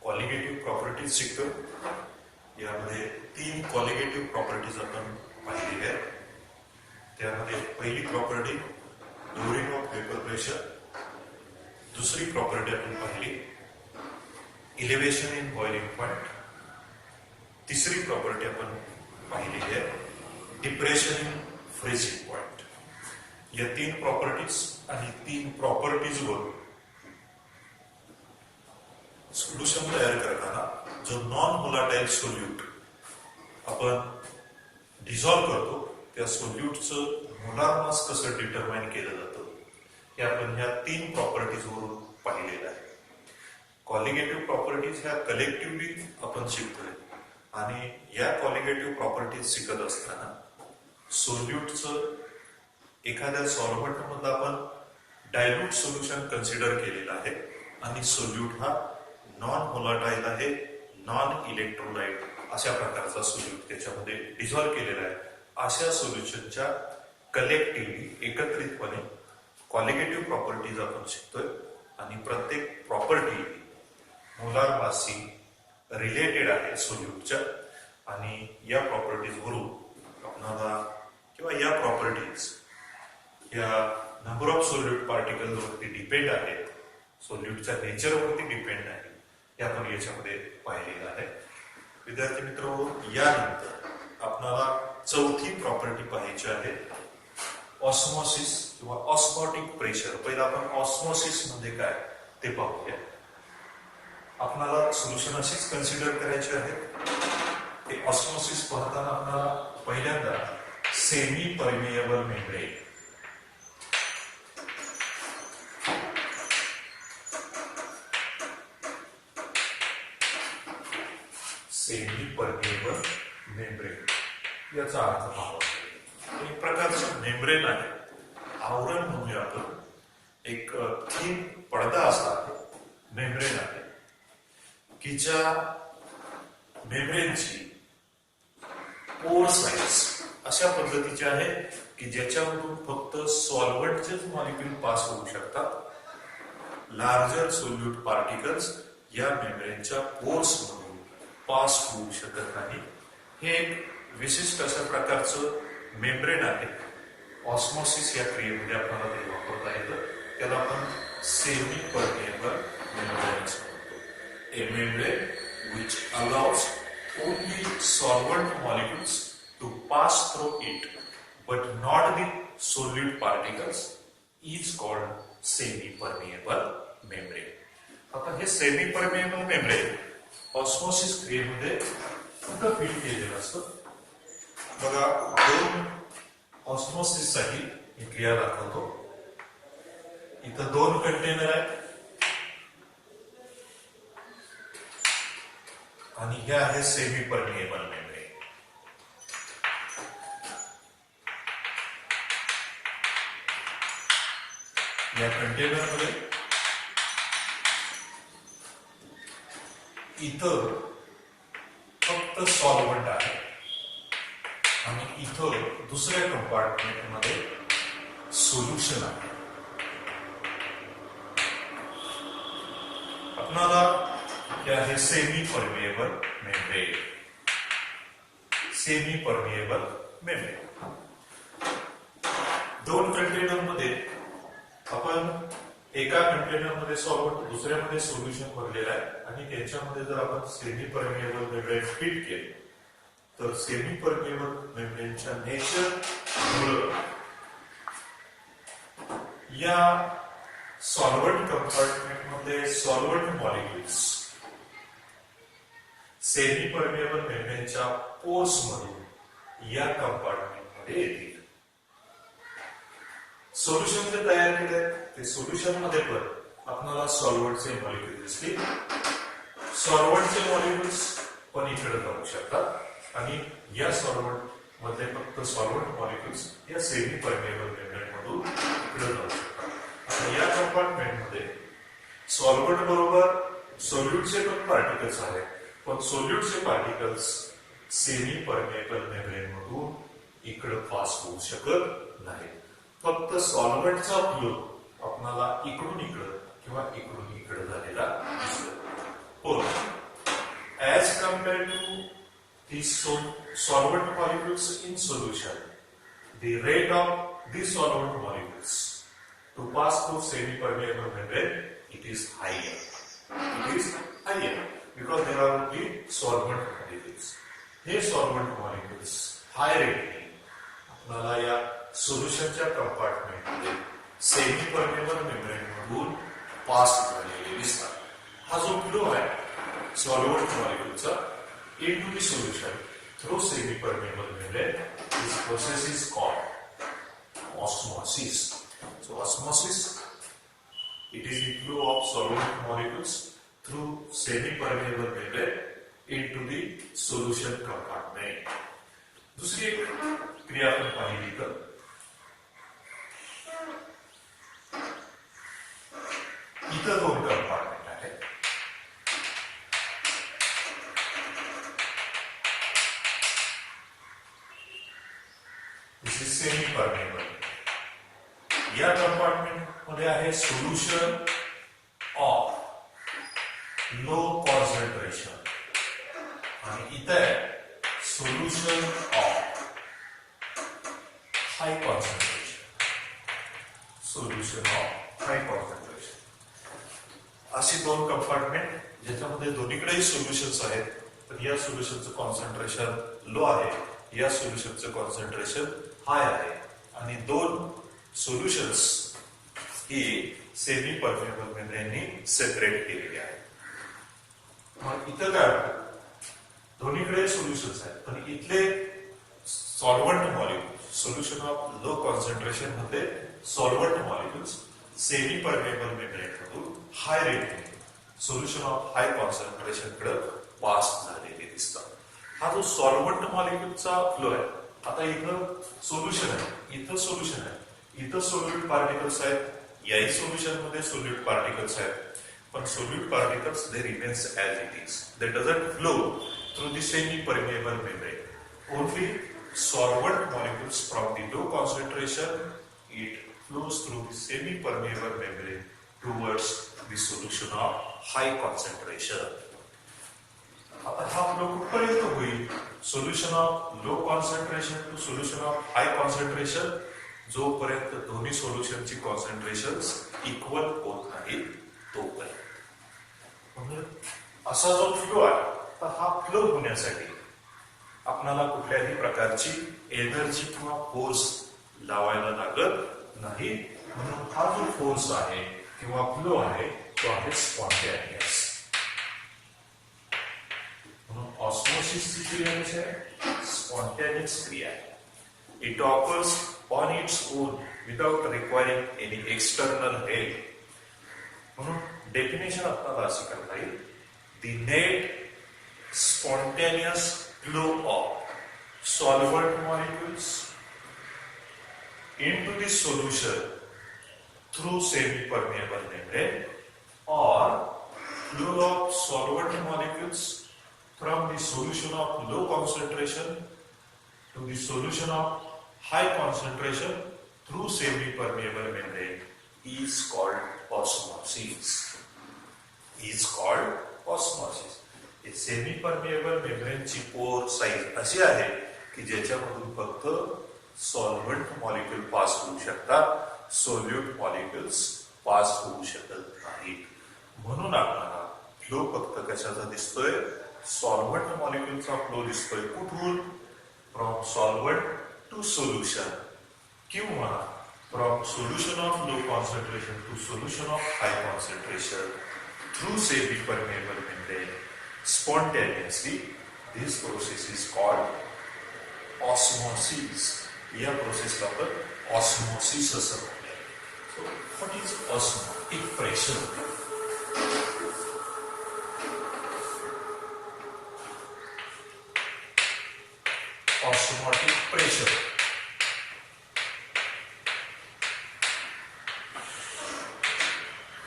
Colligative properties शिकतो. यामध्ये 3 colligative properties आपण पाहिलेल्या आहेत. त्यामध्ये पहिली property lowering of vapour pressure, दुसरी प्रॉपर्टी आपण पाहिली इलेव्हेशन इन बॉइलिंग पॉइंट, तिसरी प्रॉपर्टी आपण पाहिलेली आहे डिप्रेशन इन फ्रीजिंग पॉइंट. या 3 प्रॉपर्टीज आणि 3 प्रॉपर्टीजवर सोल्युशन तयार करताना जो नॉन व्होलाटाईल सोल्यूट आपण डिझॉल्व्ह करतो त्या सोल्यूटचं मोलार मास कसं डिटरमाइन केलं जातं हे आपण ह्या 3 प्रॉपर्टीजवरून पाहिलेलं आहे. कॉलिगेटिव्ह प्रॉपर्टीज ह्या कलेक्टिव्हली आपण शिकतोय आणि या कॉलिगेटिव्ह प्रॉपर्टीज शिकत असताना सोल्यूटचं एखाद्या सॉल्व्हंट मधलं आपण डायल्यूट सोल्युशन कन्सिडर केलेलं आहे आणि सोल्यूट हा नॉन व्होलाटाईल आहे, नॉन इलेक्ट्रोलाइट अशा प्रकारचा सोल्यूट त्याच्यामध्ये डिझॉल्व्ह केलेला आहे. अशा सोल्युशनच्या कलेक्टिव्हली एकत्रितपणे कॉलिगेटिव्ह प्रॉपर्टीज आपण शिकतोय आणि प्रत्येक प्रॉपर्टी मोलार मासशी रिलेटेड आहे सोल्यूटच्या आणि या प्रॉपर्टीज वरून आपल्याला किंवा या प्रॉपर्टीज या नंबर ऑफ सोल्यूट पार्टिकल वरती डिपेंड आहेत, सोल्यूटच्या नेचरवरती डिपेंड आहे, हे आपण याच्यामध्ये पाहिलेलं आहे. विद्यार्थी मित्रांनो, यानंतर आपल्याला चौथी प्रॉपर्टी पाहायची आहे ऑस्मोसिस किंवा ऑस्मोटिक प्रेशर. पहिला आपण ऑस्मोसिस म्हणजे काय ते पाहूया. आपल्याला सोल्युशन अशीच कन्सिडर करायचे आहे की ऑस्मोसिस पाहताना आपल्याला पहिल्यांदा semi permeable membrane semi permeable membrane याचा अर्थ पाहावा. एक प्रकारचं मेम्ब्रेन आहे, आवरण म्हणूया आपण, एक थिन पडदा असा आहे, मेम्ब्रेन आहे की ज्या मेम्ब्रेनची पोर साइज अशा पद्धतीची आहे की ज्याच्यामधून फक्त सॉल्व्हंटचेच मॉलिक्यूल पास होऊ शकतात. लार्जर सोल्यूट पार्टिकल्स या मेम्ब्रेनच्या पोर्स मधून पास होऊ शकत नाही. हे एक विशिष्ट अशा प्रकारचं मेम्ब्रेन आहे. ऑस्मोसिस या क्रियेमध्ये आपल्याला ते वापरता येतं. त्याला आपण सेमी परमिएबल मेम्ब्रेन म्हणतो. A membrane which allows only solvent molecules to pass through it, but not the solute particles, is called semi-permeable membrane. आता हे semi-permeable membrane ऑस्मोसिस क्रियेमध्ये कुठं फिट केलेलं असतं. बघा, 2 ऑस्मोसिस साठी ही क्रिया दाखवतो. इथं 2 कंटेनर आहेत आणि हे आहे सेमी परमिएबल मेम्ब्रेन. या कंटेनर मध्ये इथं फक्त सॉल्व्हंट आहे आणि इथं दुसऱ्या कंपार्टमेंट मध्ये सोल्युशन आहे. आपल्याला हे आहे semi permeable membrane. Semi permeable membrane 2 container मध्ये आपण एका कंटेनर मध्ये सॉल्व्हंट दुसऱ्यामध्ये सोल्युशन भरलेलं आहे आणि त्याच्यामध्ये जर आपण सेमी परमिएबल मेम्ब्रेन फिट केले तर सेमी परमिएबल मेम्ब्रेनच्या नेचर मुळे या सॉल्व्हंट कंपार्टमेंट मध्ये सॉल्व्हंट मॉलिक्युल्स सेमी परमिएबल मेम्ब्रेनच्या पोर्स मधून या कंपार्टमेंट मध्ये येतील. सोल्युशन जे तयार केले ते सोल्युशन मध्ये पण आपल्याला सॉल्व्हंटचे मॉलिक्युल दिसतील. सॉल्व्हंटचे मॉलिक्युल्स पण इकडे जाऊ शकतात आणि या सॉल्व्हंट मध्ये फक्त सॉल्व्हंट मॉलिक्युल्स या सेमी परमिएबल मेम्ब्रेन मधून इकडे जाऊ शकतात. आणि या कंपार्टमेंट मध्ये सॉल्व्हंट बरोबर सोल्यूटचे पण पार्टिकल्स आहेत, पण सोल्यूटचे पार्टिकल्स सेमी परमिएबल मेम्ब्रेन मधून इकडे पास होऊ शकत नाही. फक्त सॉल्व्हंटचा फ्लो आपल्याला इकडून इकडं किंवा इकडून इकडे झालेला दिसतो. compared to these solvent molecules in solution, the rate of these solvent molecules to pass through semi-permeable membrane, it is higher. It is higher because there are only solvent molecules. हे solvent molecules high rate आपल्याला या सोल्युशनच्या कंपार्टमेंटमध्ये semi permeable membrane मधून pass झालेले दिसतात. हा जो flow आहे solvent मॉलिक्यूलचा into the solution through semi permeable membrane, this process is called osmosis. So osmosis, it is the flow of solvent molecules through semi permeable membrane into the solution compartment. दूसरी एक क्रिया आपण पाहिली तर इतर दोन compartment आहेत. दिस is semi permeable. या कंपार्टमेंट मध्ये आहे सोल्युशन ऑफ लो कॉन्सन्ट्रेशन आणि इथे solution of high concentration. Solution of high concentration अशी दोन कंपार्टमेंट ज्याच्यामध्ये दोन्हीकडेही सोल्युशन्स आहेत. पण या सोल्युशनचं कॉन्सन्ट्रेशन लो आहे, या सोल्युशनचं कॉन्सन्ट्रेशन हाय आहे आणि दोन सोल्युशन्स ही सेमी परमेबल मेम्ब्रेननी सेपरेट केलेली आहेत. मग इथं काय होतं, दोन्हीकडे सोल्युशन्स आहेत पण इथले solvent molecules solution of low concentration मध्ये solvent molecules semi permeable membrane मधून हाय रेटने सोल्युशन ऑफ हाय कॉन्सन्ट्रेशन कडे पास झालेले दिसतात. हा जो सॉल्व्हंट मॉलिक्युलचा फ्लो आहे, आता इथं सोल्युशन आहे, इथं सोल्युशन आहे, इथं सोल्यूट पार्टिकल्स आहेत, याही सोल्युशन मध्ये सोल्यूट पार्टिकल्स आहेत. पण solute particles they remains as it is. They doesn't flow through the semi-permeable membrane. Only solvent molecules from the low concentration, it flows through the semi-permeable membrane towards the solution of high concentration. आता हा flow कुठपर्यंत होईल? Solution of low concentration to solution of high concentration, जोपर्यंत दोन्ही सोल्युशनची concentrations equal होत नाहीत तोपर्यंत. म्हणजे असा जो फ्लो आहे, हा फ्लो होण्यासाठी आपल्याला कुठल्याही प्रकारची एनर्जी किंवा फोर्स लावायला लागत नाही. म्हणून हा जो फोर्स आहे किंवा फ्लो आहे तो आहे स्पॉन्टेनियस. म्हणून ऑस्मोसिसची क्रिया कशी आहे? स्पॉन्टेनियस क्रिया आहे. It offers on its own without requiring any external help. म्हणून डेफिनेशन आपल्याला अशी करता येईल, the net spontaneous flow of solvent molecules into the solution through semi-permeable membrane, or flow of solvent molecules from the solution of low concentration to the solution of high concentration through semi-permeable membrane is called osmosis. Is called osmosis. Semi permeable मेम्ब्रेनची pore size अशी आहे की ज्याच्यामधून फक्त solvent molecule pass होऊ शकतात, solute molecules pass होऊ शकत नाहीत. म्हणून आपल्याला फ्लो फक्त कशाचा दिसतोय? सॉल्व्हंट मॉलिक्युलचा फ्लो दिसतोय. कुठून? फ्रॉम सॉल्व्हंट टू सोल्युशन किंवा from solution of low concentration to solution of high concentration through semi permeable membrane spontaneously. This process is called osmosis. या प्रोसेसला आपण ऑस्मोसिस असं म्हणूया. So what is osmotic pressure? Osmotic pressure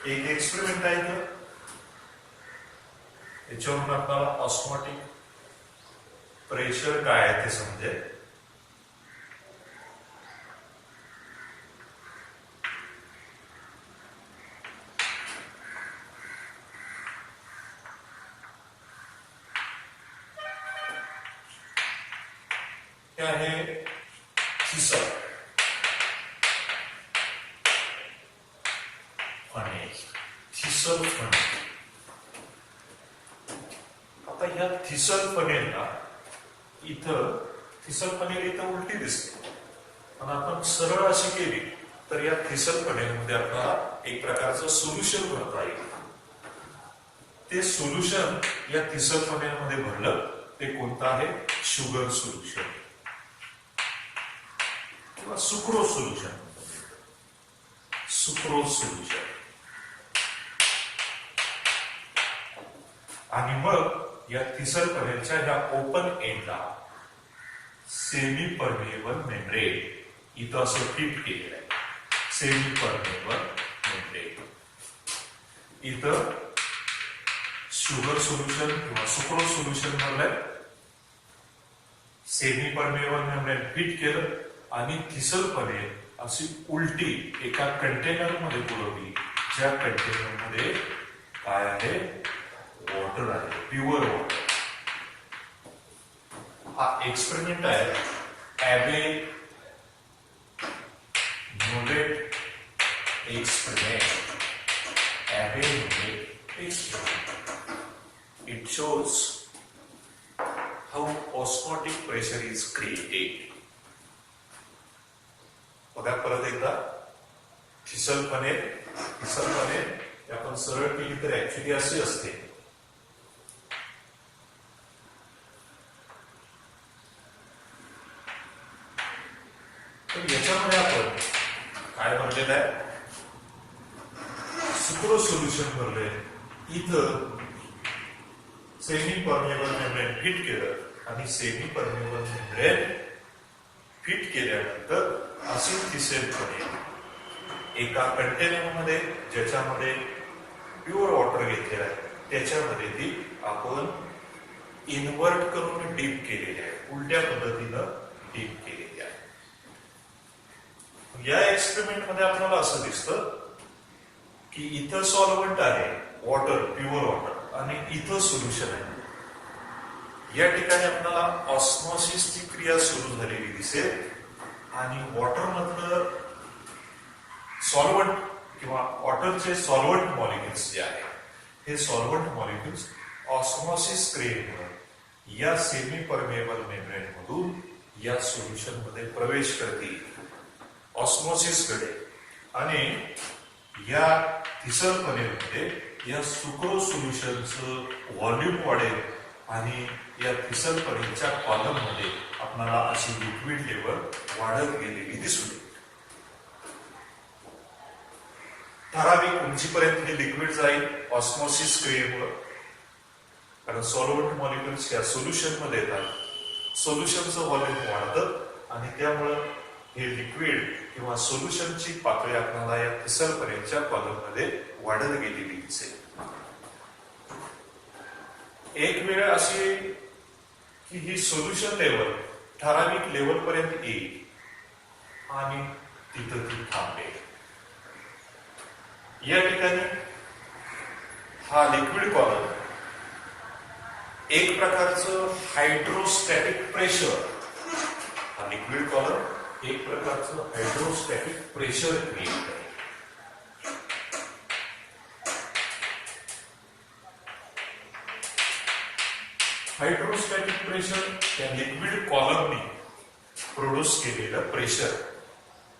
एक experiment आहे का? याच्यावरून आपल्याला ऑस्मोटिक प्रेशर काय आहे ते समजेल. हे आहे थिसल फनेल. Thistle funnel. आता ह्या थिसल फनेलला इथं थिसल फनेल इथं उलटी दिसते, आणि आपण सरळ अशी केली तर या थिसल फनेलमध्ये आपल्याला एक प्रकारचं सोल्युशन भरता येईल. ते सोल्युशन या थिसल फनेलमध्ये भरलं ते कोणतं आहे? शुगर सोल्युशन किंवा सुक्रोज सोल्युशन. Sucrose solution. आणि मग या थिसल फनेलच्या ह्या ओपन एंडला सेमी परमेएबल मेम्ब्रेन इथं असं फिट केलेलं आहे. Semi permeable membrane. इथं शुगर सोल्युशन किंवा सुक्रोज सोल्युशन भरलंय, सेमी परमेएबल मेम्ब्रेन फिट केलं, आणि थिसल फनेल अशी उलटी एका कंटेनर मध्ये पुरवली, ज्या कंटेनर मध्ये काय आहे? वॉटर आहे, प्युअर वॉटर. हा एक्सपेरिमेंट आहे ॲबे नोलेट experiment. Abbé Nollet experiment. It shows how osmotic pressure is created. बघा परत एकदा, थिसल फनेल आपण सरळ केली तर ऍक्च्युली अशी असते. तर याच्यामध्ये आपण काय भरलेलं आहे? सुक्रोज सोल्युशन भरले. इथं सेमी परमेएबल मेम्ब्रेन फिट केलं, आणि सेमी परमेएबल मेम्ब्रेन फिट केल्यानंतर अशी थिसल फनेल एका कंटेनरमध्ये, ज्याच्यामध्ये प्युअर वॉटर घेतलेलं आहे, त्याच्यामध्ये ती आपण इन्व्हर्ट करून डीप केलेली आहे, उलट्या पद्धतीनं डीप केलेली आहे. या एक्सपेरिमेंट मध्ये आपल्याला असं दिसतं की इथं सॉल्व्हंट आहे, वॉटर, प्युअर वॉटर, आणि इथं सोल्युशन आहे. या ठिकाणी आपल्याला ऑस्मॉसिसची क्रिया सुरू झालेली दिसेल, आणि वॉटर मधलं सॉल्व्हंट किंवा वॉटरचे सॉल्व्हंट मॉलिक्युल्स जे आहेत, हे सॉल्व्हंट मॉलिक्युल्स ऑस्मॉसिस क्रियेमुळे या सेमी परमेएबल मेम्ब्रेन मधून या सोल्युशन मध्ये प्रवेश करतील, ऑस्मॉसिस कडे, आणि या थिसल फनेलमध्ये या सुक्रोज सोल्युशनचं व्हॉल्यूम वाढेल, आणि या थिसल फनेलच्या कॉलम मध्ये आपल्याला अशी लिक्विड लेवल वाढत गेलेली दिसून येईल. ठराविक उंचीपर्यंत हे लिक्विड जाईल ऑस्मॉसिस क्रियेमुळे, कारण सॉल्व्हंट मॉलिक्युल्स या सोल्युशन मध्ये येतात, सोल्युशनचं व्हॉल्यूम वाढतं, आणि त्यामुळं हे लिक्विड किंवा सोल्युशनची पातळी आपल्याला या थिसल फनेलच्या कॉलम मध्ये वाढत गेलेली दिसेल. एक वेळ अशी येईल की ही सोल्युशन लेवल ठराविक लेवल पर्यंत येईल, आणि तिथं ती थांबेल. या ठिकाणी हा लिक्विड कॉलम एक प्रकारचं हायड्रोस्टॅटिक प्रेशर, हा लिक्विड कॉलम एक प्रकारचं हायड्रोस्टॅटिक प्रेशर क्रिएट करेल. हायड्रोस्टॅटिक प्रेशर या लिक्विड कॉलमने प्रोड्यूस केलेलं प्रेशर,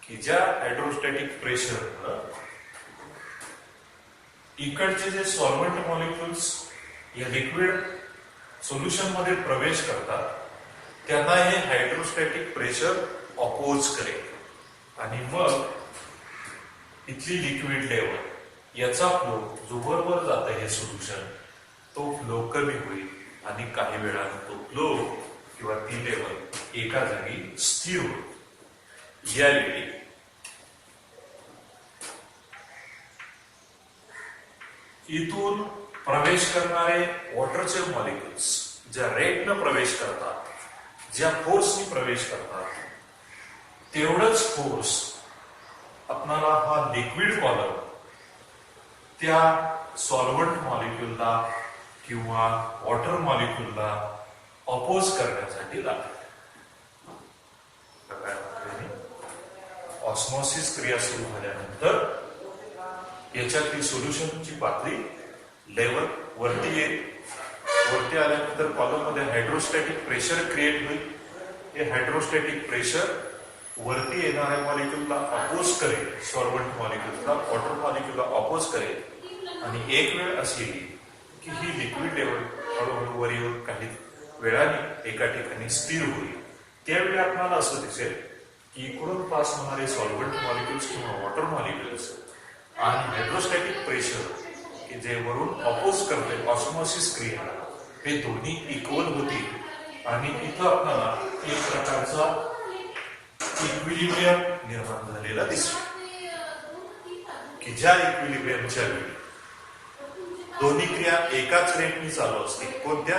की ज्या हायड्रोस्टॅटिक प्रेशर इकडचे जे सॉल्व्हंट मॉलिक्युल्स या लिक्विड सोल्युशन मध्ये प्रवेश करतात, त्यांना हे हायड्रोस्टॅटिक प्रेशर अपोज करेल, आणि मग इथली लिक्विड लेवल याचा फ्लो जो वर जात आहे हे सोल्युशन, तो फ्लो कमी होईल, आणि काही वेळाने तो फ्लो किंवा ती लेवल एका जागी स्थिर होईल. यावेळी इथून प्रवेश करणारे वॉटरचे मॉलिक्युल्स ज्या रेटनं प्रवेश करतात, ज्या फोर्सनी प्रवेश करतात, तेवढंच फोर्स आपणाला हा लिक्विड कॉलम त्या सॉल्व्हंट मॉलिक्युलला किंवा वॉटर मॉलिक्युलला अपोज करण्यासाठी लागेल. ऑस्मॉसिस क्रिया सुरू झाल्यानंतर याच्यातली सोल्युशनची पातळी लेवल वरती येईल. वरती आल्यानंतर कॉलममध्ये हायड्रोस्टॅटिक प्रेशर क्रिएट होईल. हे हायड्रोस्टॅटिक प्रेशर वरती येणाऱ्या मॉलिक्यूलला अपोज करेल, सॉल्व्हंट मॉलिक्यूलला, वॉटर मॉलिक्यूलला अपोज करेल आणि एक वेळ अशी येईल की ही लिक्विड लेवल हळूहळू वर येऊन काही वेळाने एका ठिकाणी स्थिर होईल. त्यावेळी आपल्याला असं दिसेल की इकडून पास होणारे सॉल्व्हंट मॉलिक्युल्स किंवा वॉटर मॉलिक्युल्स आणि हायड्रोस्टॅटिक प्रेशर की जे वरून अपोज करते ऑस्मॉसिस क्रिया, हे दोन्ही इक्वल होतील आणि इथं आपल्याला एक प्रकारचा इक्विलिब्रियम निर्माण झालेला दिसतो की ज्या इक्विलिब्रियमच्या वेळी दोन्ही क्रिया एकाच रेटनी चालू असतील. कोणत्या?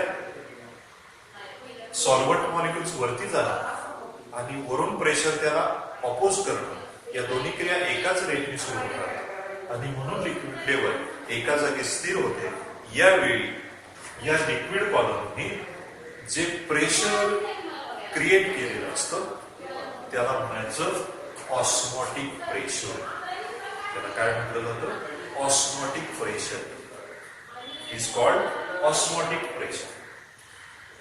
सॉल्व्हंट मॉलिक्युल्स वरती जाणार आणि वरून प्रेशर त्याला अपोज करणं, या दोन्ही क्रिया एकाच रेटनी सुरू होतात आणि म्हणून लिक्विड लेवल एका जागी स्थिर होते. यावेळी या लिक्विड कॉलमनी जे प्रेशर क्रिएट केलेलं असतं त्याला म्हणायचं ऑस्मॉटिक प्रेशर. त्याला काय म्हटलं जातं? Osmotic pressure is called osmotic pressure.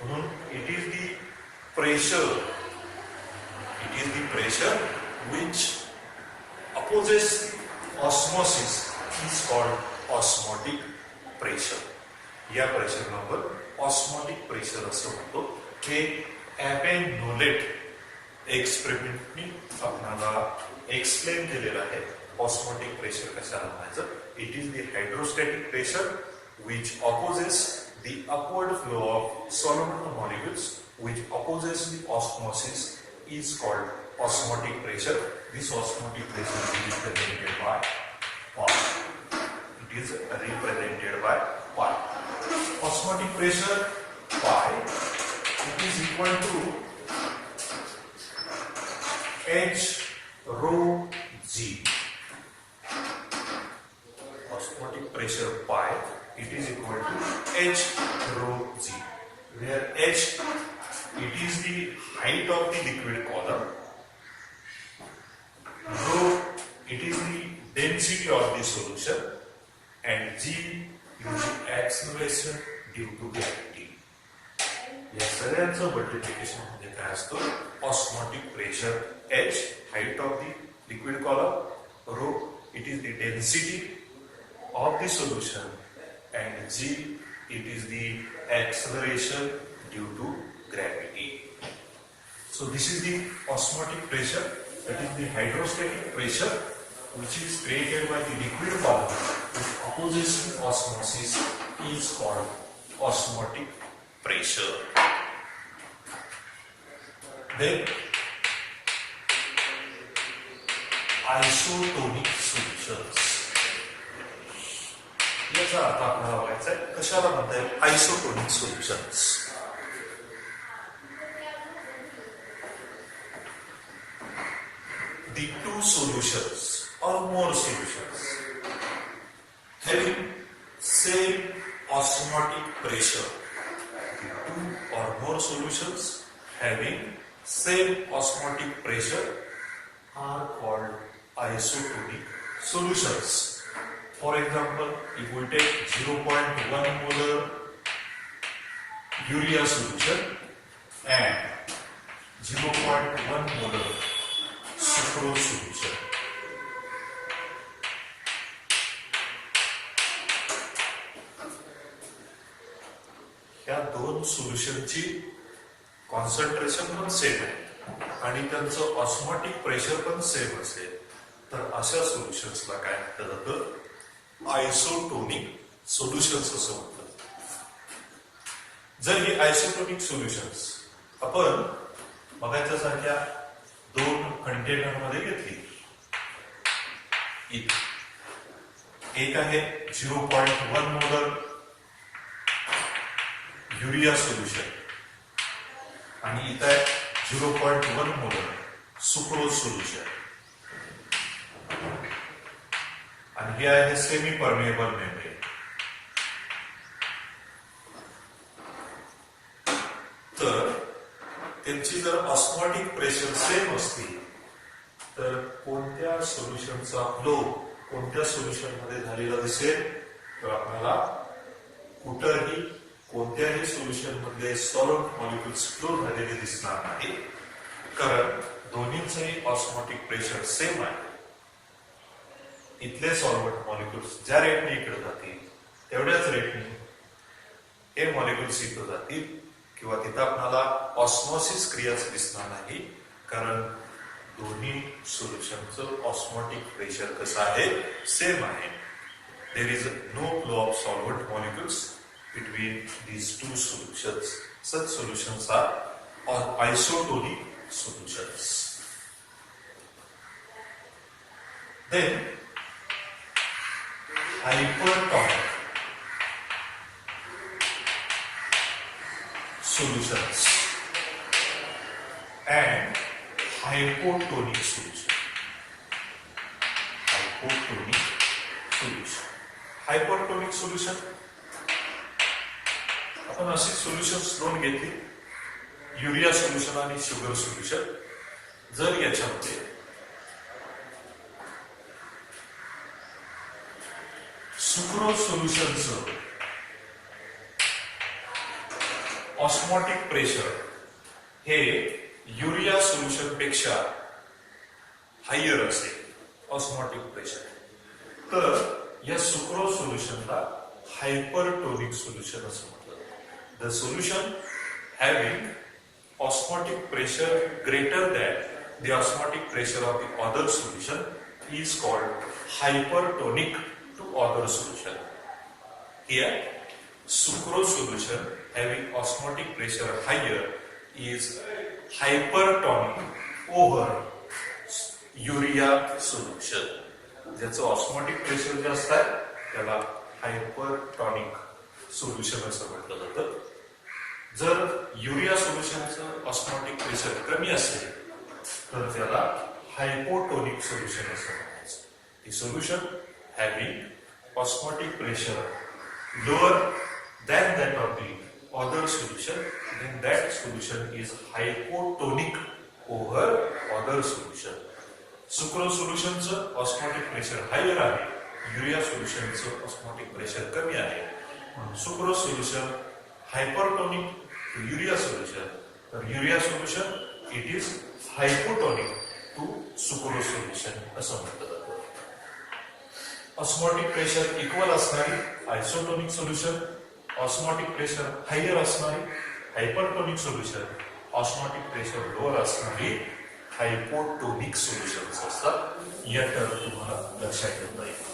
म्हणून it is the pressure which opposes osmosis is called osmotic pressure. या प्रेशरला आपण ऑस्मॉटिक प्रेशर असं म्हणतो. हे एपेनोलेट एक्सपेरिमेंटनी आपल्याला एक्सप्लेन केलेलं आहे. ऑस्मॉटिक प्रेशर कशाला म्हणायचं? It is the hydrostatic pressure which opposes the upward flow of solvent molecules, which opposes the osmosis, is called osmotic pressure. This osmotic pressure is represented by pi. It is represented by pi. Osmotic pressure pi, it is equal to H rho G. Osmotic pressure pi, it is equal to H rho G, where H, it is the height of the liquid column, rho, it is the density of the solution, and G is the acceleration due to gravity. या सगळ्यांचं multiplication म्हणजे काय असतं? Osmotic pressure H, height of the liquid column, rho, it is the density of the solution, and G, it is the acceleration due to gravity. So this is the osmotic pressure, that is the hydrostatic pressure which is created by the liquid column which opposes the osmosis, is called osmotic pressure. Then isotonic solutions. याचा अर्थ आपल्याला बघायचा आहे. कशाला म्हणता येईल isotonic solutions? The two solutions or more solutions having same osmotic pressure. The two or more solutions having same osmotic pressure are called isotonic solutions. For example, if we take 0.1 molar urea solution and 0.1 molar sucrose solution. या दोन सोल्युशनची concentration पण same आहे आणि त्यांचं osmotic pressure पण same असेल तर अशा सोल्युशन्सला काय म्हटलं जातं? आयसोटोनिक सोल्युशन्स असं म्हणतात. जर ही आयसोटोनिक सोल्युशन्स आपण बघायच्या सारख्या दोन कंटेनर मध्ये घेतली, एक आहे 0.1 मोलर युरिया सोल्युशन आणि इथं आहे 0.1 मोलर सुक्रोज सोल्युशन आणि हे आहे सेमी परमेएबल मेम्ब्रेन. तर त्यांची जर ऑस्मॉटिक प्रेशर सेम असतील तर कोणत्या सोल्युशनचा फ्लो कोणत्या सोल्युशन मध्ये झालेला दिसेल, तर आपल्याला कुठंही कोणत्याही सोल्युशन मधले सॉल्व्हंट मॉलिक्युल्स फ्लो झालेले दिसणार नाही, कारण दोन्हींचेही ऑस्मोटिक प्रेशर सेम आहे. इथले सॉल्व्हंट मॉलिक्युल्स ज्या रेटने इकडे जातील तेवढ्याच रेटने हे मॉलिक्युल्स इकडे जातील, किंवा तिथं आपल्याला ऑस्मोसिस क्रियाच दिसणार नाही, कारण दोन्ही सोल्युशनचं ऑस्मोटिक प्रेशर कसं आहे, सेम आहे. There is no flow of solvent molecules between these two solutions. Such solutions are isotonic solutions. Then hypertonic solutions and hypotonic solution. Hypotonic solution. Hypertonic solution आपण अशी सोल्युशन्स दोन घेतली, युरिया सोल्युशन आणि sugar solution. जर याच्यामध्ये sucrose सोल्युशनचं osmotic pressure हे urea solution पेक्षा हायर असेल ऑस्मोटिक प्रेशर, तर या सुक्रोज सोल्युशनला हायपरटोनिक सोल्युशन असं म्हटलं. The solution having osmotic pressure greater than the osmotic pressure of the other solution is called hypertonic to other solution. Here, sucrose solution having osmotic pressure higher is hypertonic over urea solution. ज्याचं osmotic pressure जास्त आहे त्याला हायपरटॉनिक solution असं म्हटलं जातं. जर urea सोल्युशनचं osmotic pressure कमी असेल तर त्याला हायपोटोनिक सोल्युशन असं म्हणायचं. The solution having osmotic pressure lower than that of the other solution, then that solution is hypotonic over other solution. Sucrose सोल्युशनचं ऑस्मोटिक प्रेशर हायर आहे, युरिया सोल्युशनचं ऑस्मोटिक प्रेशर कमी आहे. Sucrose solution hypertonic to urea solution, तर urea solution it is hypotonic to sucrose solution असं म्हटलं जातं. Osmotic pressure equal असणारी isotonic solution, osmotic pressure higher असणारी hypertonic solution, osmotic pressure lower असणारी हायपोटोनिक सोल्युशन्स असतात. या टर्म तुम्हाला लक्षात ठेवता येईल.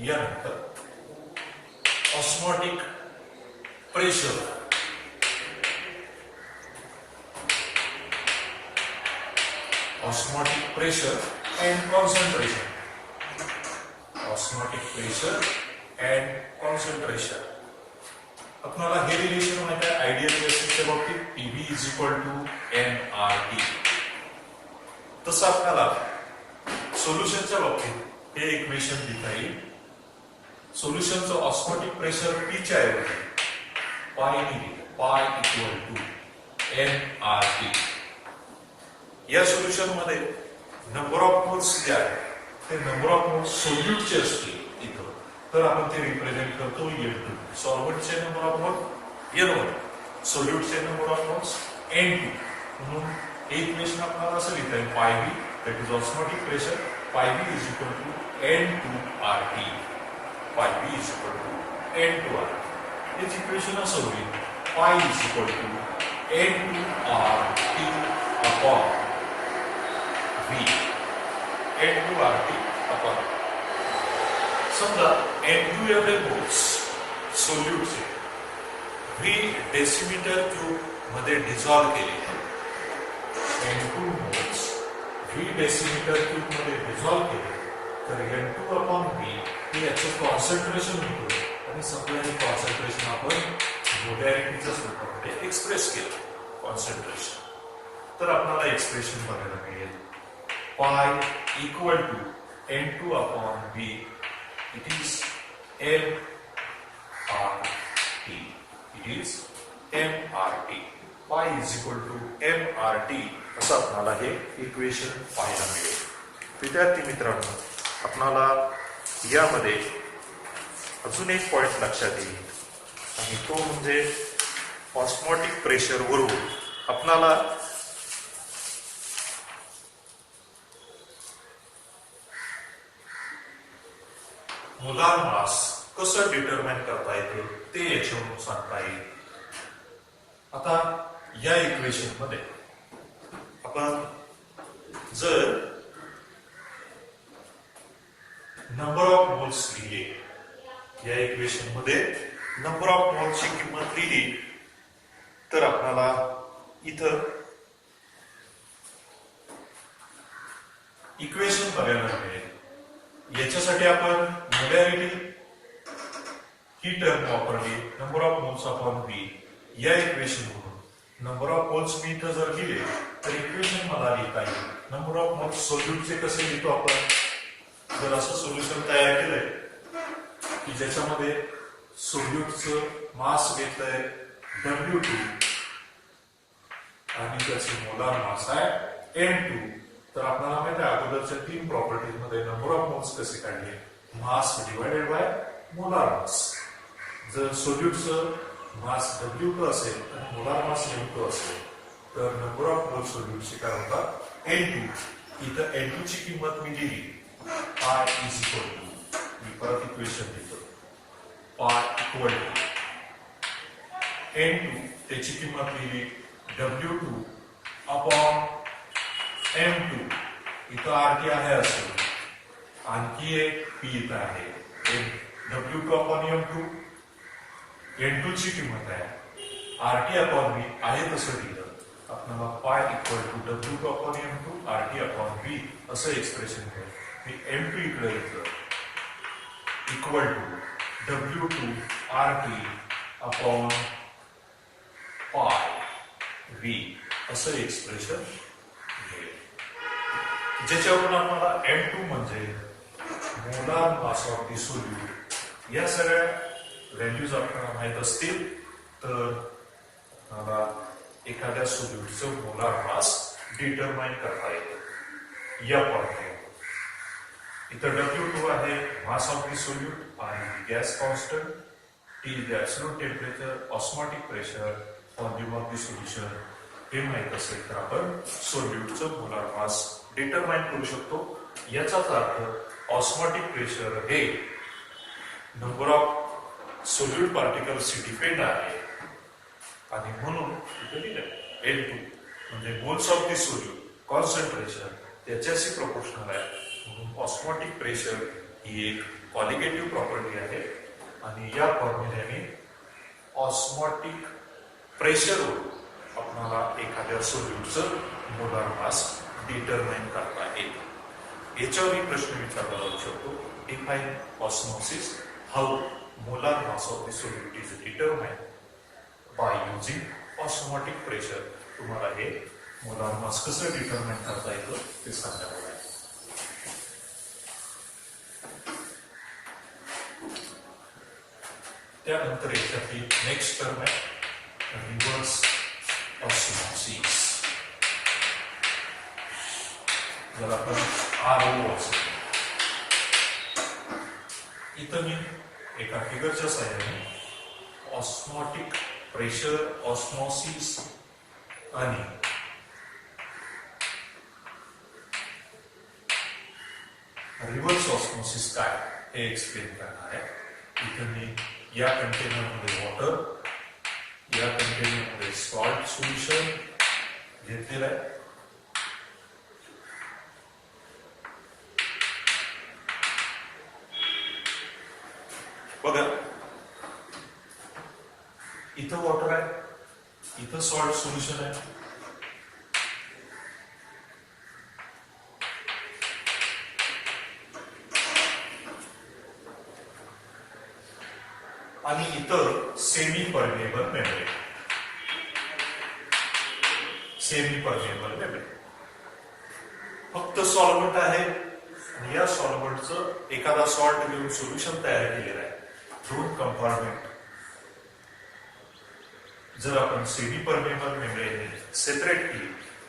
यानंतर osmotic pressure osmotic pressure and concentration. Osmotic pressure and concentration. आपल्याला हे रिलेशन माहित आहे आयडियल गॅसेसच्या बाबतीत PV is equal to nRT. तसं आपल्याला सोल्युशनच्या बाबतीत हे इक्वेशन लिहिता येईल. सोल्युशनचं ऑस्मोटिक प्रेशर P च्या ऐवजी पाय इक्वल टू nRT. या सोल्युशन मध्ये नंबर ऑफ मोल्स जे आहे ते नंबर ऑफ मोल्स सोल्यूटचे असतील इथं, तर आपण ते रिप्रेझेंट करतो N2. सॉल्व्हंटचे number of mole N1, सोल्यूटचे number of moles N2. म्हणून हे इक्वेशन आपल्याला असं लिहिता येईल पाय बी दॅट इज ऑस्मोटिक प्रेशर पाय बी इज इक्वल टू N2RT. पाय बी इज इक्वल टू N2RT. हेच इक्वेशन असं होईल pi is equal to N2RT upon V. N2RT upon समजा N2 एवढे मोल्स सोल्यूटचे V डेसिमीटर क्यूब मध्ये डिझॉल्व केले. N2 moles V decimetre cube मध्ये डिझॉल्व केले तर N2 अपॉन V हे याचं कॉन्सन्ट्रेशन होतं आणि समजा हे कॉन्सन्ट्रेशन आपण मोलॅरिटीच्या स्वरूपामध्ये एक्सप्रेस केलं कॉन्सन्ट्रेशन. तर आपल्याला एक्सप्रेशन बघायला मिळेल pi equal to N2 upon V. It is nRT. It is nRT. Pi is equal to MRT असं आपल्याला हे इक्वेशन पाहायला मिळेल. विद्यार्थी मित्रांनो, आपणाला यामध्ये अजून एक पॉइंट लक्षात येईल आणि तो म्हणजे ऑस्मॉटिक प्रेशर वरून आपणाला मोलार मास कसं डिटरमाइन करता येतं ते याच्यावरून सांगता येईल. आता या इक्वेशन मध्ये आपण जर नंबर ऑफ मोल्स लिहिले, या इक्वेशन मध्ये नंबर ऑफ मोल्सची किंमत लिहिली तर आपल्याला इथं इक्वेशन बघायला मिळेल. याच्यासाठी आपण मोलॅरिटी ही टर्म वापरली, number of moles upon V. या इक्वेशन वरून नंबर ऑफ मोल्स मी इथं जर लिहिले तर इक्वेशन मला लिहिता येईल. नंबर ऑफ मोल्स सोल्यूटचे कसे लिहितो आपण, जर असं सोल्युशन तयार केलंय की ज्याच्यामध्ये सोल्यूटचं मास घेतलंय W2 आणि त्याची मोलार मास आहे M2, तर आपल्याला माहिती आहे अगोदरच्या 3 प्रॉपर्टीज मध्ये नंबर ऑफ मोल्स कसे काढले, मास डिवायडेड बाय मोलार मास. जर सोल्यूटचं मास W2 असेल आणि मोलार मास M2 असेल तर नंबर ऑफ मोल्स सोल्यूटचे काय होतात N2. इथं N2 ची किंमत मी लिहिली पाय इज इक्वल टू, मी परत इक्वेशन लिहितो, पाय इक्वल टू N2 त्याची किंमत लिहिली W2 अपॉन M2. इथं RT आहे असेल, आणखी एक P इथं आहे W2 अपॉन M2. N2 ची किंमत आहे RT अपॉन V आहे तसं लिहिलं आपल्याला pi equal to W2 upon M2 RT upon V असं एक्सप्रेशन मिळेल. मी M2 इकडे घेतलं equal to W2 RT upon pi V असं एक्सप्रेशन मिळेल, ज्याच्यावरून आपल्याला M2 म्हणजे molar mass of the solute. या सगळ्या व्हॅल्यूज आपल्याला माहित असतील तर आपल्याला एखाद्या सोल्यूटचं मोलार मास डिटरमाइन करता येतं. या फॉर्म्युला इथं W2 आहे मास ऑफ द सोल्यूट आणि gas constant, T is the absolute temperature, osmotic pressure, volume of the solution हे माहित असेल तर आपण सोल्यूटचं मोलार मास डिटरमाइन करू शकतो. याचाच अर्थ ऑस्मॉटिक प्रेशर हे नंबर ऑफ सोल्यूट पार्टिकल्सची डिपेंड आहे आणि म्हणून इथे लिहिलंय N2 म्हणजे moles of the solute concentration त्याच्याशी प्रोपोर्शनल आहे. म्हणून ऑस्मॉटिक प्रेशर ही एक कॉलिगेटिव्ह प्रॉपर्टी आहे आणि या फॉर्म्युल्याने ऑस्मॉटिक प्रेशरवर आपल्याला एखाद्या सोल्यूटचं मोलार मास डिटरमाइन करता येईल. याच्यावरही प्रश्न विचारला जाऊ शकतो, define osmosis, how molar mass of the solute is determined by using osmotic pressure. तुम्हाला हे मोलार मास कसं डिटरमाइन करता येतं ते सांगण्यात आलं आहे. त्यानंतर याच्यातली नेक्स्ट टर्म आहे रिव्हर्स ऑस्मोसिस. जर आपण RO असेल, इथं मी एका फिगरच्या साहाय्याने ऑस्मॉटिक प्रेशर, ऑस्मोसिस आणि रिव्हर्स ऑस्मोसिस काय हे एक्सप्लेन करणार आहे. इथं मी या कंटेनरमध्ये वॉटर, या कंटेनरमध्ये सॉल्ट सोल्युशन घेतलेलं आहे. बघा इथं वॉटर आहे, इथं सॉल्ट सोल्युशन आहे. आणि इतर semi permeable membrane, semi permeable membrane फक्त सॉल्व्हंट आहे आणि या सॉल्व्हंटचं एखादा सॉल्ट घेऊन सोल्युशन तयार केलेलं आहे. दोन कंपार्टमेंट जर आपण सेमी परमेबल मेम्ब्रेन सेपरेट केली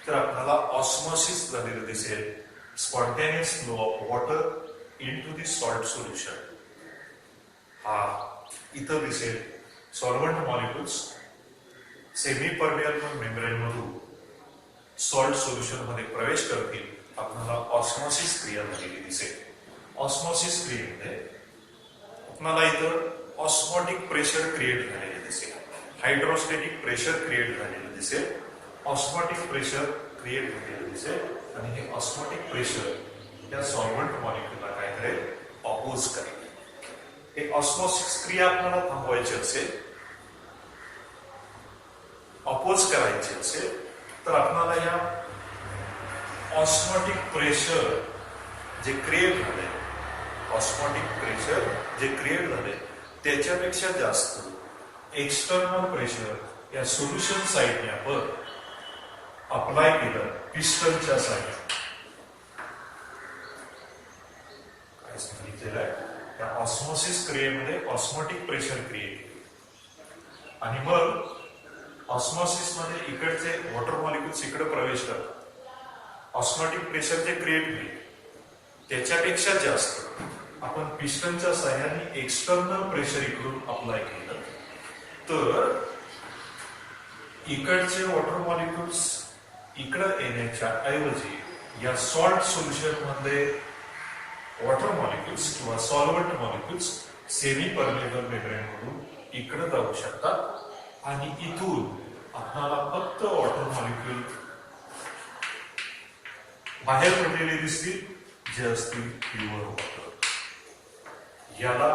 तर आपल्याला ऑस्मोसिस झालेलं दिसेल, spontaneous flow of water into the salt solution. हा इथं दिसेल solvent molecules semi permeable membrane मधून सॉल्ट सोल्युशन मध्ये प्रवेश करतील. आपल्याला ऑस्मोसिस क्रिया झालेली दिसेल. ऑस्मोसिस क्रियेमध्ये आपल्याला इथं ऑस्मोटिक प्रेशर क्रिएट झालेले दिसेल, हायड्रोस्टॅटिक प्रेशर क्रिएट झालेलं दिसेल, ऑस्मोटिक प्रेशर क्रिएट झालेलं दिसेल आणि हे ऑस्मोटिक प्रेशर या सॉल्व्हंट मॉलिक्युलला काय करेल, ऑपोज करेल. हे ऑस्मोसिस क्रिया आपल्याला थांबवायची असेल, ऑपोज करायची असेल तर आपल्याला या ऑस्मोटिक प्रेशर जे क्रिएट झाले, ऑस्मोटिक प्रेशर जे क्रिएट झाले त्याच्यापेक्षा जास्त एक्सटर्नल प्रेशर या सोल्युशन साइडने आपण अप्लाय केलं पिस्टनच्या साइड. काय सांगितलेलं आहे, त्या ऑस्मोसिस क्रियेमध्ये ऑस्मोटिक प्रेशर क्रिएट केलं आणि मग ऑस्मोसिस मध्ये इकडचे वॉटर मॉलिक्युल्स इकडे प्रवेश करतात. ऑस्मोटिक प्रेशर जे क्रिएट होईल त्याच्यापेक्षा जास्त आपण पिस्टनच्या साह्याने एक्सटर्नल प्रेशर इकडून अप्लाय केलं तर इकडचे वॉटर मॉलिक्युल्स इकडे येण्याच्या ऐवजी या सॉल्ट सोल्युशन मध्ये वॉटर मॉलिक्युल्स किंवा solvent molecules semi permeable membrane मधून इकडे जाऊ शकतात आणि इथून आपल्याला फक्त वॉटर मॉलिक्युल बाहेर पडलेले दिसतील जे असतील प्युअर वॉटर. याला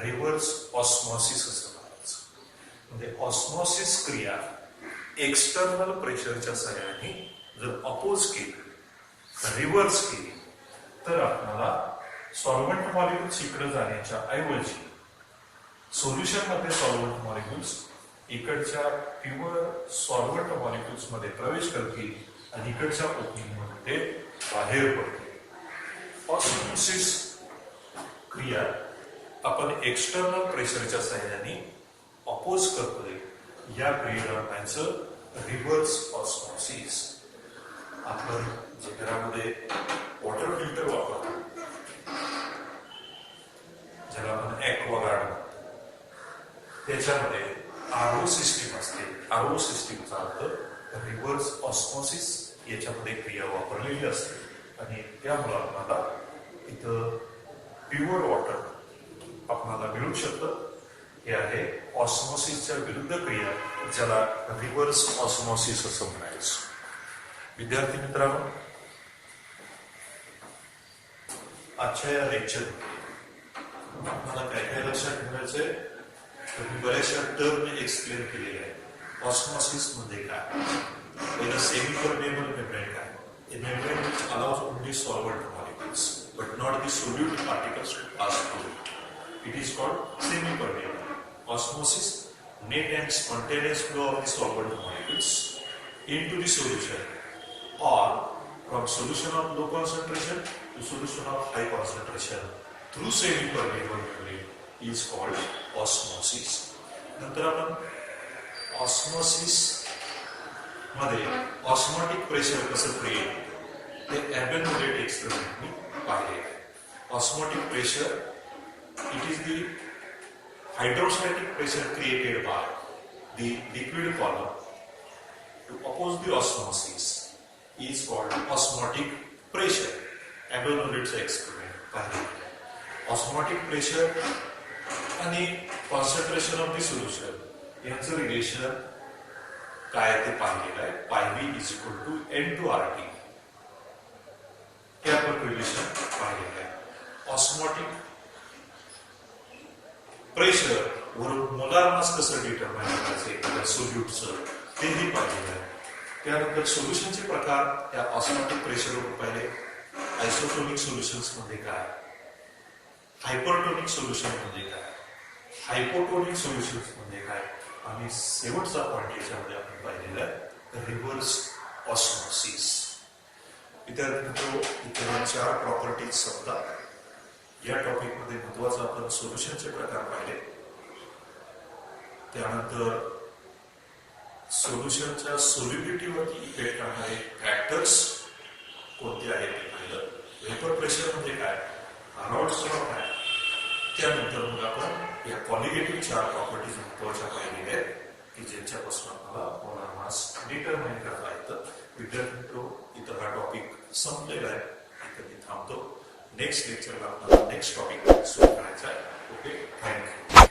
रिव्हर्स ऑस्मोसिस असं म्हणायचं. म्हणजे ऑस्मोसिस क्रिया एक्सटर्नल प्रेशरच्या सहाय्याने जर अपोज केली, रिव्हर्स केली तर आपल्याला सॉल्व्हंट मॉलिक्युल्स इकडे जाण्याच्या ऐवजी सोल्युशन मध्ये सॉल्व्हंट मॉलिक्युल्स इकडच्या प्युअर सॉल्व्हंट मॉलिक्युल्स मध्ये प्रवेश करतील आणि इकडच्या ओपनिंग मध्ये बाहेर पडतील. ऑस्मोसिस क्रिया आपण एक्सटर्नल प्रेशरच्या सहाय्याने अपोज करतोय. या क्रियेला म्हणायचं रिव्हर्स ऑस्मोसिस. आपण जे घरामध्ये वॉटर फिल्टर वापरतो ज्याला आपण ॲक्वागार्ड म्हणतो त्याच्यामध्ये आरओ सिस्टीम असते. आरओ सिस्टीमचा अर्थ रिव्हर्स ऑस्मोसिस याच्यामध्ये क्रिया वापरलेली असते आणि त्यामुळे आपल्याला इथं प्युअर वॉटर आपल्याला मिळू शकतं. हे आहे ऑस्मोसिसच्या विरुद्ध क्रिया ज्याला रिव्हर्स ऑस्मोसिस असं म्हणायचं. विद्यार्थी मित्रांनो, आजच्या या लेक्चर मला काय काय लक्षात ठेवायचंय तर मी बऱ्याचशा टर्म एक्सप्लेन केलेल्या आहेत. ऑस्मोसिस मध्ये काय, पहिलं सेमी परमेबल मेम्ब्रेन काय, a membrane which allows only solvent molecules but not the solute particles to pass through. It is called semi-permeable. Osmosis, net and spontaneous flow of the solvent molecules into the solution or from solution of low concentration to solution of high concentration through semi-permeable membrane is called osmosis. नंतर आपण osmosis मध्ये osmotic pressure कसं create होतं ते Abbe Nollet एक्सपेरिमेंटनी पाहिले. Osmotic pressure it is the hydrostatic pressure created by the liquid column to oppose the osmosis is called osmotic pressure. एबेनोलेटचं experiment पाहिले. ऑस्मोटिक प्रेशर आणि कॉन्सन्ट्रेशन ऑफ द सोल्युशन यांचं relation काय ते पाहिलेलं आहे. पायबी इज इक्वल टू N2RT हे आपण रिलेशन पाहिलेलं आहे. ऑस्मोटिक प्रेशर वरून मोलार मास कसं डिटरमाइन करायचं एखाद्या सोल्यूटचं तेही पाहिलेलं आहे. त्यानंतर सोल्युशनचे प्रकार त्या ऑस्मोटिक प्रेशरवर पाहिले. आयसोटोनिक सोल्युशन्स मध्ये काय, हायपरटोनिक सोल्युशन मध्ये काय, हायपोटोनिक सोल्युशन्स मध्ये काय आणि शेवटचा पॉइंट याच्यामध्ये आपण पाहिलेला आहे रिव्हर्स ऑस्मोसिस. विद्यार्थ्यांनो, इथे 4 प्रॉपर्टीज समजा. या टॉपिक मध्ये महत्वाचं आपण सोल्युशनचे प्रकार पाहिले. त्यानंतर सोल्युशनच्या सोल्युबिलिटीवरती इफेक्ट करणारे फॅक्टर्स कोणते आहेत ते पाहिलं. वेपर प्रेशर म्हणजे काय, अराउंड्स लॉ काय, त्यानंतर मग आपण या क्वालिटेटिव्ह चार प्रॉपर्टीज महत्वाच्या पाहिलेल्या आहेत की ज्यांच्यापासून आपल्याला मोलार मास डिटरमाइन करता येतं. विद्यार्थी इथं हा टॉपिक संपलेला आहे, इथं मी थांबतो. नेक्स्ट लेक्चरला आपल्याला नेक्स्ट टॉपिक सुरू करायचा आहे. Okay, thank you.